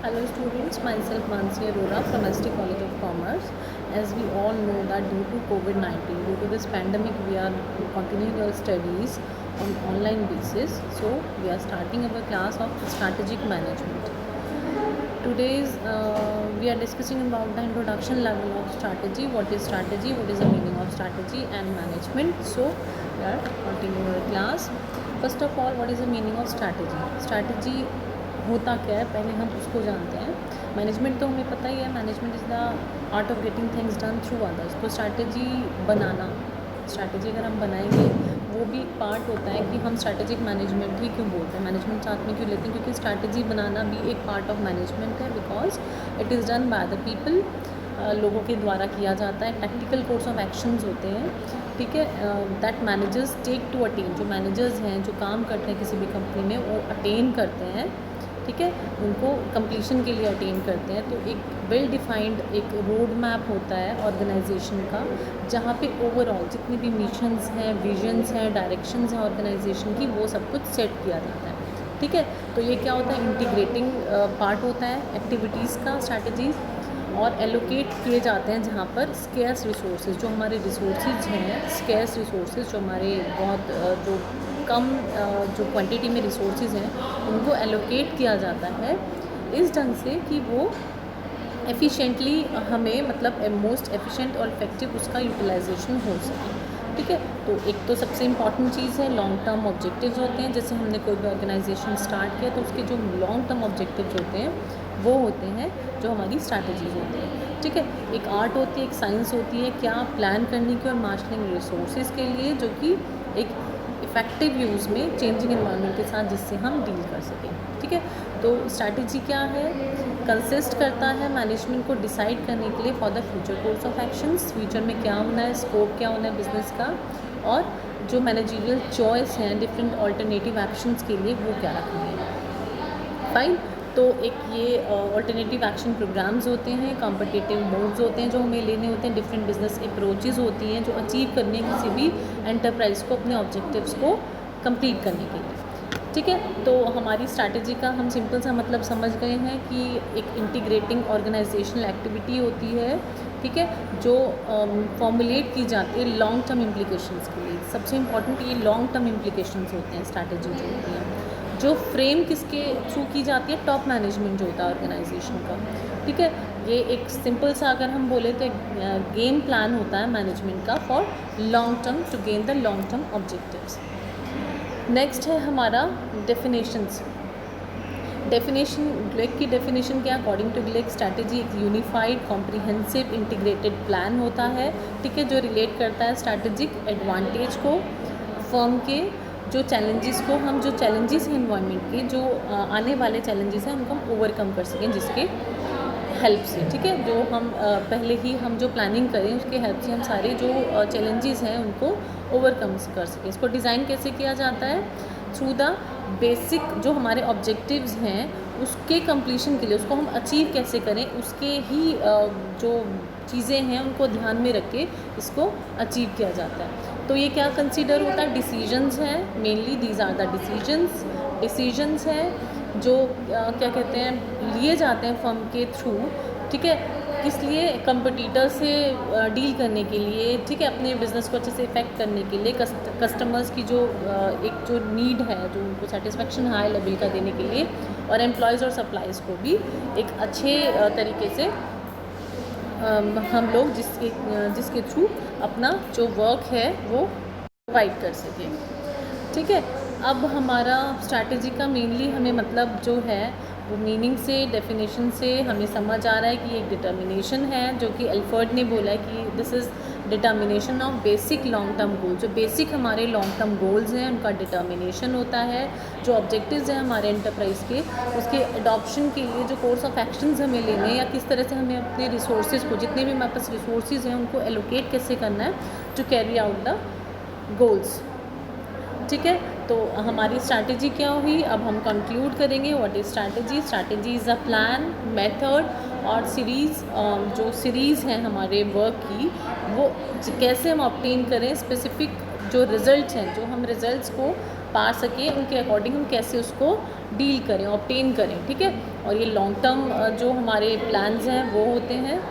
Hello students, myself Mansi Arora from ST College of Commerce. As we all know that due to COVID-19, due to this pandemic, we are continuing our studies on online basis. So we are starting our class of strategic management. Today's we are discussing about the introduction level of strategy. What is strategy? What is the meaning of strategy and management? So we are continuing our class. First of all, what is the meaning of strategy? Strategy होता क्या है, पहले हम उसको जानते हैं. Management तो हमें पता ही है. Management is the art of getting things done through others. तो स्ट्रैटेजी बनाना, स्ट्रैटेजी अगर हम बनाएंगे वो भी एक पार्ट होता है कि हम स्ट्रैटेजिक मैनेजमेंट ही क्यों बोलते हैं, मैनेजमेंट साथ में क्यों लेते हैं, क्योंकि स्ट्रैटेजी बनाना भी एक पार्ट ऑफ मैनेजमेंट है. Because it is done by the people, लोगों के द्वारा किया जाता है. टैक्टिकल कोर्स ऑफ एक्शंस होते हैं, ठीक है, that managers take to attend. जो मैनेजर्स हैं, जो काम करते हैं किसी भी कंपनी में, वो अटेन करते हैं, ठीक है, उनको कंप्लीशन के लिए अटेन करते हैं. तो एक वेल डिफाइंड एक रोड मैप होता है ऑर्गेनाइजेशन का, जहाँ पे ओवरऑल जितने भी मिशंस हैं, विजन्स हैं, डायरेक्शंस हैं ऑर्गेनाइजेशन की, वो सब कुछ सेट किया जाता है. ठीक है, तो ये क्या होता है, इंटीग्रेटिंग पार्ट होता है एक्टिविटीज़ का, स्ट्रैटेजीज़, और एलोकेट किए जाते हैं जहाँ पर स्केर्स रिसोर्सेज, जो हमारे रिसोर्सेज हैं, स्केर्स रिसोर्सेज जो हमारे बहुत जो कम जो क्वांटिटी में रिसोर्सेज हैं, उनको एलोकेट किया जाता है इस ढंग से कि वो एफिशिएंटली हमें, मतलब मोस्ट एफिशिएंट और इफेक्टिव उसका यूटिलाइजेशन हो सके. ठीक है, तो एक तो सबसे इम्पॉर्टेंट चीज़ है लॉन्ग टर्म ऑब्जेक्टिव्स होते हैं. जैसे हमने कोई भी ऑर्गेनाइजेशन स्टार्ट किया तो उसके जो लॉन्ग टर्म ऑब्जेक्टिव्स होते हैं वो होते हैं जो हमारी स्ट्रैटेजीज होती हैं. ठीक है, एक आर्ट होती है, एक साइंस होती है क्या प्लान करने की और मार्शलिंग रिसोर्सेज के लिए, जो कि एक इफ़ेक्टिव यूज़ में चेंजिंग एनवायरनमेंट के साथ, जिससे हम डील कर सकें. ठीक है, तो स्ट्रैटेजी क्या है, कंसिस्ट करता है मैनेजमेंट को डिसाइड करने के लिए for the future course of actions, future में क्या होना है, स्कोप क्या होना है बिजनेस का, और जो मैनेजरियल चॉइस हैं डिफरेंट ऑल्टरनेटिव एक्शंस के लिए वो क्या रखनी है. फाइन, तो एक ये ऑल्टरनेटिव एक्शन प्रोग्राम्स होते हैं, कॉम्पिटिटिव मोड्स होते हैं जो हमें लेने होते हैं, डिफरेंट बिजनेस अप्रोचेज़ होती हैं जो अचीव करने किसी भी एंटरप्राइज़ को अपने ऑब्जेक्टिव्स को कंप्लीट करने के लिए. ठीक है, तो हमारी स्ट्रैटेजी का हम सिंपल सा मतलब समझ गए हैं कि एक इंटीग्रेटिंग ऑर्गेनाइजेशनल एक्टिविटी होती है, ठीक है, जो फॉर्मुलेट की जाती है लॉन्ग टर्म इम्प्लीकेशंस के लिए. सबसे इम्पॉर्टेंट ये लॉन्ग टर्म इम्प्लीकेशंस होते हैं स्ट्रैटेजी जो होती है, जो फ्रेम किसके थ्रू की जाती है, टॉप मैनेजमेंट जो होता है ऑर्गेनाइजेशन का. ठीक है, ये एक सिंपल सा अगर हम बोले तो गेम प्लान होता है मैनेजमेंट का for long term to gain the long term objectives. Next है हमारा डेफिनेशंस. डेफिनेशन, ग्लेक की डेफिनेशन क्या, अकॉर्डिंग टू ग्लेक स्ट्रैटेजी एक यूनिफाइड कॉम्प्रिहेंसिव इंटीग्रेटेड प्लान होता है. ठीक है, जो रिलेट करता है स्ट्रैटेजिक एडवांटेज को, फर्म के जो चैलेंजेस को, हम जो चैलेंजेस हैं इन्वायरमेंट के, जो आने वाले चैलेंजेस हैं उनको हम ओवरकम कर सकें जिसके हेल्प से. ठीक है, जो हम पहले ही हम जो प्लानिंग करें उसके हेल्प से हम सारे जो चैलेंजेस हैं उनको ओवरकम कर सकें. इसको डिज़ाइन कैसे किया जाता है, थ्रू द बेसिक जो हमारे ऑब्जेक्टिव्स हैं उसके कंप्लीशन के लिए, उसको हम अचीव कैसे करें उसके ही जो चीज़ें हैं उनको ध्यान में रख के इसको अचीव किया जाता है. तो ये क्या कंसीडर होता है, डिसीजंस हैं, mainly these are the decisions हैं जो क्या कहते हैं लिए जाते हैं फर्म के थ्रू. ठीक है, किस लिए, कंपटीटर से डील करने के लिए, ठीक है, अपने बिज़नेस को अच्छे से इफेक्ट करने के लिए, कस्टमर्स की जो एक जो नीड है, जो उनको सेटिस्फेक्शन हाई लेवल का देने के लिए, और एम्प्लॉयज़ और सप्लाइज़ को भी एक अच्छे तरीके से हम लोग जिसके थ्रू अपना जो वर्क है वो प्रोवाइड कर सकें. ठीक है, अब हमारा स्ट्रैटेजी का मेनली हमें मतलब जो है वो मीनिंग से, डेफिनेशन से हमें समझ आ रहा है कि एक डिटर्मिनेशन है, जो कि अल्फर्ड ने बोला है कि this is determination of basic long term goal. जो बेसिक हमारे लॉन्ग टर्म गोल्स हैं उनका डिटर्मिनेशन होता है. जो ऑब्जेक्टिव्स हैं हमारे एंटरप्राइज़ के, उसके अडॉप्शन के लिए जो कोर्स ऑफ एक्शंस हमें लेने हैं, या किस तरह से हमें अपने रिसोर्सेज को, जितने भी हमारे पास रिसोर्सेज हैं उनको एलोकेट कैसे करना है to carry out the goals. ठीक है, तो हमारी स्ट्रैटेजी क्या हुई, अब हम कंक्लूड करेंगे. What is strategy, strategy is a plan, method और सीरीज़. जो सीरीज़ हैं हमारे वर्क की, वो कैसे हम ऑब्टेन करें स्पेसिफिक जो रिज़ल्ट्स हैं, जो हम रिज़ल्ट्स को पा सकें, उनके अकॉर्डिंग हम कैसे उसको डील करें, ऑब्टेन करें, ठीक है। और ये लॉन्ग टर्म जो हमारे प्लान्स हैं वो होते हैं।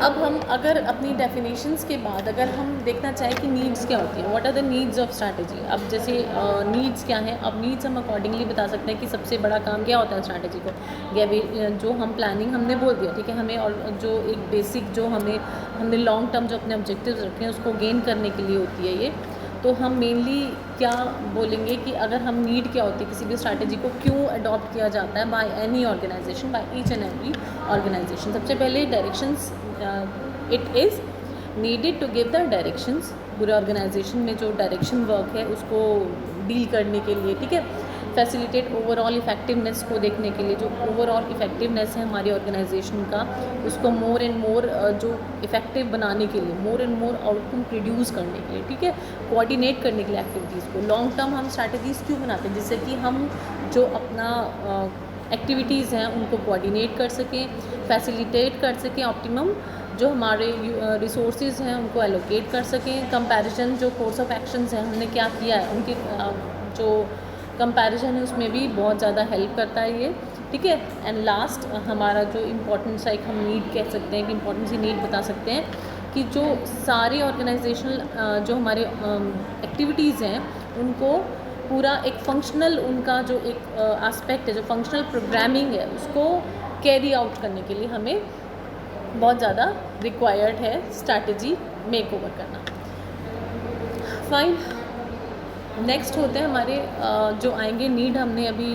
अब हम अगर अपनी डेफिनेशंस के बाद अगर हम देखना चाहें कि नीड्स क्या होती हैं, what are the needs of strategy. अब जैसे नीड्स क्या हैं, अब नीड्स हम अकॉर्डिंगली बता सकते हैं कि सबसे बड़ा काम क्या होता है स्ट्रैटेजी को, जो हम प्लानिंग हमने बोल दिया, ठीक है। हमें और जो एक बेसिक जो हमने लॉन्ग टर्म जो अपने ऑब्जेक्टिव्स रखे हैं उसको गेन करने के लिए होती है ये। तो हम मेनली क्या बोलेंगे कि अगर हम नीड क्या होती है किसी भी स्ट्रैटेजी को क्यों अडॉप्ट किया जाता है by any organisation, by each and every organisation. सबसे पहले directions, it is needed to give the directions. पूरे ऑर्गेनाइजेशन में जो डायरेक्शन वर्क है उसको डील करने के लिए, ठीक है। फैसिलिटेट ओवरऑल इफेक्टिवनेस को देखने के लिए, जो ओवरऑल इफेक्टिवनेस है हमारी ऑर्गेनाइजेशन का उसको मोर एंड मोर जो इफेक्टिव बनाने के लिए, more and more outcome produce करने के लिए, ठीक है। कोऑर्डिनेट करने के लिए एक्टिविटीज़ को। लॉन्ग टर्म हम स्ट्रैटेजीज़ क्यों बनाते हैं, जिससे कि हम जो अपना एक्टिविटीज़ हैं उनको कोऑर्डिनेट कर सकें, फैसिलिटेट कर सकें, ऑप्टिमम जो हमारे रिसोर्सेज हैं उनको एलोकेट कर सकें। कंपैरिजन जो कोर्स ऑफ एक्शंस हैं हमने क्या किया है उनके जो कंपैरिजन है उसमें भी बहुत ज़्यादा हेल्प करता है ये, ठीक है। एंड लास्ट हमारा जो इम्पोर्टेंट सा एक हम नीड कह सकते हैं कि इम्पोर्टेंट सी नीड बता सकते हैं कि जो सारे ऑर्गेनाइजेशनल जो हमारे एक्टिविटीज़ हैं उनको पूरा एक फंक्शनल उनका जो एक एस्पेक्ट है, जो फंक्शनल प्रोग्रामिंग है उसको कैरी आउट करने के लिए हमें बहुत ज़्यादा रिक्वायर्ड है स्ट्रैटेजी मेक ओवर करना। फाइन, नेक्स्ट होते हैं हमारे जो आएंगे नीड, हमने अभी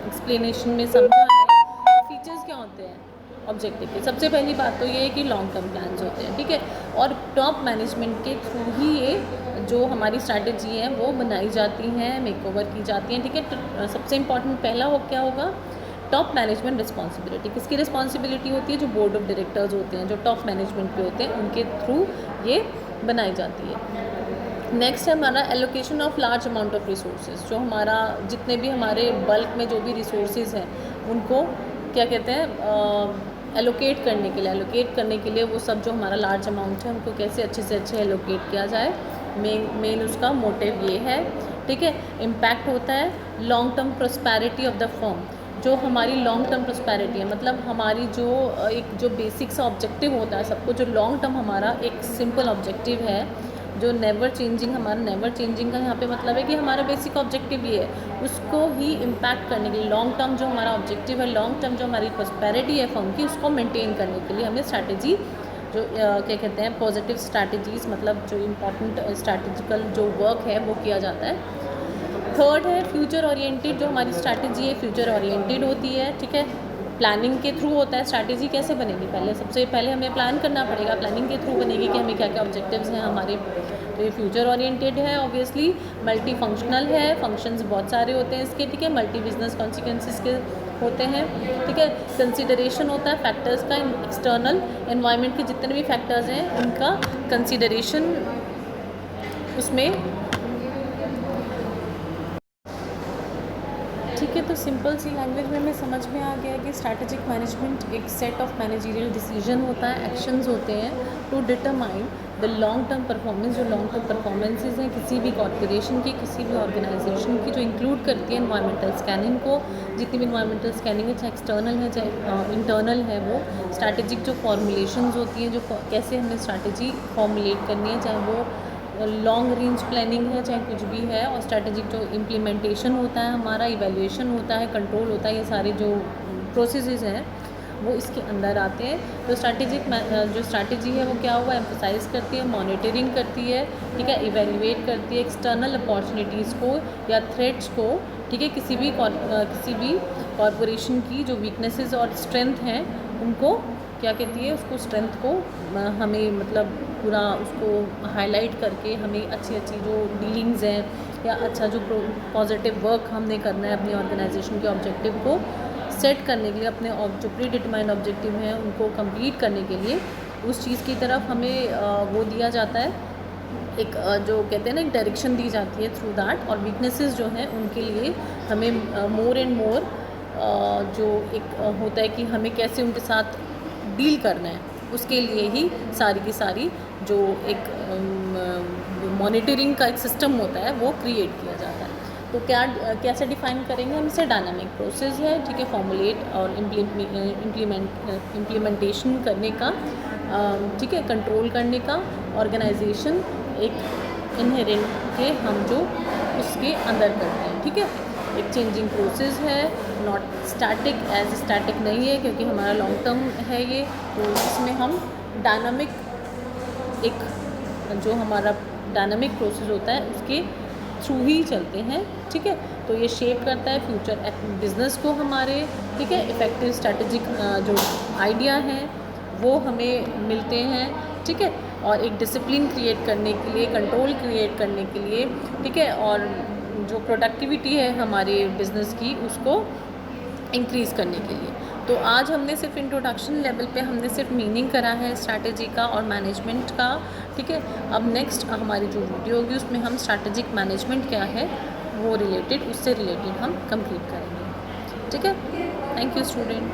एक्सप्लेनेशन में समझा है। फीचर्स क्या होते हैं ऑब्जेक्टिव के। सबसे पहली बात तो ये है कि लॉन्ग टर्म प्लान्स होते हैं, ठीक है। और टॉप मैनेजमेंट के थ्रू ही ये जो हमारी स्ट्रैटेजी है वो बनाई जाती हैं, मेक ओवर की जाती हैं, ठीक है। तो सबसे इम्पॉर्टेंट पहला वो क्या होगा, टॉप मैनेजमेंट रिस्पॉन्सिबिलिटी। किसकी रिस्पॉन्सिबिलिटी होती है, जो बोर्ड ऑफ डायरेक्टर्स होते हैं, जो टॉप मैनेजमेंट पे होते हैं, उनके थ्रू ये बनाई जाती है। नेक्स्ट है हमारा allocation of large amount of resources. जो हमारा जितने भी हमारे बल्क में जो भी रिसोर्सेज हैं उनको क्या कहते हैं, एलोकेट करने के लिए वो सब जो हमारा लार्ज अमाउंट है उनको कैसे अच्छे से अच्छे एलोकेट किया जाए, मेन उसका मोटिव ये है, ठीक है। इम्पैक्ट होता है long term prosperity of the firm. जो हमारी लॉन्ग टर्म प्रोस्पैरिटी है, मतलब हमारी जो एक जो बेसिक सा ऑब्जेक्टिव होता है सबको, जो लॉन्ग टर्म हमारा एक सिंपल ऑब्जेक्टिव है जो नेवर चेंजिंग, हमारा नेवर चेंजिंग का यहाँ पे मतलब है कि हमारा बेसिक ऑब्जेक्टिव ये है, उसको ही इम्पैक्ट करने के लिए लॉन्ग टर्म जो हमारा ऑब्जेक्टिव है, लॉन्ग टर्म जो हमारी प्रोस्पेरिटी है फर्म की, उसको मेंटेन करने के लिए हमें स्ट्रैटेजी जो क्या कहते हैं पॉजिटिव स्ट्रैटेजीज़, मतलब जो इम्पोर्टेंट स्ट्रैटेजिकल जो वर्क है वो किया जाता है। थर्ड है फ्यूचर ओरिएंटेड। जो हमारी स्ट्रैटेजी है फ्यूचर ओरिएंटेड होती है, ठीक है। प्लानिंग के थ्रू होता है। स्ट्रैटेजी कैसे बनेगी, सबसे पहले हमें प्लान करना पड़ेगा, प्लानिंग के थ्रू बनेगी कि हमें क्या क्या ऑब्जेक्टिव्स हैं हमारे। तो ये फ्यूचर ओरिएंटेड है, ऑब्वियसली मल्टी फंक्शनल है, फंक्शंस बहुत सारे होते हैं इसके, ठीक है। मल्टी बिजनेस कॉन्सिक्वेंसेस के होते हैं, ठीक है। कंसिडरेशन होता है फैक्टर्स का, एक्सटर्नल एनवायरनमेंट के जितने भी फैक्टर्स हैं उनका कंसिडरेशन उसमें, ठीक है। तो सिंपल सी लैंग्वेज में हमें समझ में आ गया कि स्ट्रैटेजिक मैनेजमेंट एक सेट ऑफ मैनेजरियल डिसीजन होता है, एक्शंस होते हैं to determine the long term performance. जो लॉन्ग टर्म परफॉर्मेंसेज हैं किसी भी कॉर्पोरेशन की, किसी भी ऑर्गेनाइजेशन की, जो इंक्लूड करती है इन्वायरमेंटल स्कैनिंग को। जितनी भी इन्वायरमेंटल स्कैनिंग है, चाहे एक्सटर्नल है चाहे इंटरनल है, वो स्ट्रैटेजिक जो फॉर्मुलेशंस होती हैं, जो कैसे हमें स्ट्रैटेजी फॉर्मुलेट करनी है, चाहे वो लॉन्ग रेंज प्लानिंग है चाहे कुछ भी है, और स्ट्रैटेजिक जो इम्प्लीमेंटेशन होता है हमारा, इवैल्यूएशन होता है, कंट्रोल होता है, ये सारे जो प्रोसेसेस हैं वो इसके अंदर आते हैं। तो स्ट्रैटेजिक जो स्ट्रैटेजी है वो क्या हुआ, एम्फसाइज करती है, मॉनिटरिंग करती है, ठीक है, इवैल्यूएट करती है एक्सटर्नल अपॉर्चुनिटीज़ को या थ्रेट्स को, ठीक है। किसी भी कॉरपोरेशन की जो वीकनेसेस और स्ट्रेंथ हैं उनको क्या कहती है, उसको स्ट्रेंथ को हमें मतलब पूरा उसको हाईलाइट करके हमें अच्छी अच्छी जो डीलिंग्स हैं या अच्छा जो पॉजिटिव वर्क हमने करना है अपनी ऑर्गेनाइजेशन के ऑब्जेक्टिव को सेट करने के लिए, अपने जो प्री डिटरमाइंड ऑब्जेक्टिव हैं उनको कंप्लीट करने के लिए उस चीज़ की तरफ हमें वो दिया जाता है, एक जो कहते हैं ना एक डायरेक्शन दी जाती है थ्रू दैट। और वीकनेसेस जो हैं उनके लिए हमें मोर एंड मोर जो एक होता है कि हमें कैसे उनके साथ डील करना है, उसके लिए ही सारी की सारी जो एक मॉनिटरिंग का एक सिस्टम होता है वो क्रिएट किया जाता है। तो क्या कैसे डिफाइन करेंगे हम इसे? डायनामिक प्रोसेस है, ठीक है, फॉर्मुलेट और इम्प्लीमेंटेशन करने का, ठीक है, कंट्रोल करने का, ऑर्गेनाइजेशन एक इनहेरेंट के हम जो उसके अंदर करते हैं, ठीक है। एक चेंजिंग प्रोसेस है, नॉट स्टैटिक, एज स्टैटिक नहीं है क्योंकि हमारा लॉन्ग टर्म है ये। तो इसमें हम डायनामिक, एक जो हमारा डायनामिक प्रोसेस होता है उसके थ्रू ही चलते हैं, ठीक है। तो ये शेप करता है फ्यूचर बिजनेस को हमारे, ठीक है। इफ़ेक्टिव स्ट्रैटेजिक जो आइडिया हैं वो हमें मिलते हैं, ठीक है। और एक डिसिप्लिन क्रिएट करने के लिए, कंट्रोल क्रिएट करने के लिए, ठीक है, और जो प्रोडक्टिविटी है हमारे बिज़नेस की उसको इंक्रीज़ करने के लिए। तो आज हमने सिर्फ इंट्रोडक्शन लेवल पे हमने सिर्फ मीनिंग करा है स्ट्रैटेजी का और मैनेजमेंट का, ठीक है। अब नेक्स्ट हमारी जो वीडियो होगी उसमें हम स्ट्रैटेजिक मैनेजमेंट क्या है वो रिलेटेड, उससे रिलेटेड हम कंप्लीट करेंगे, ठीक है। Thank you student.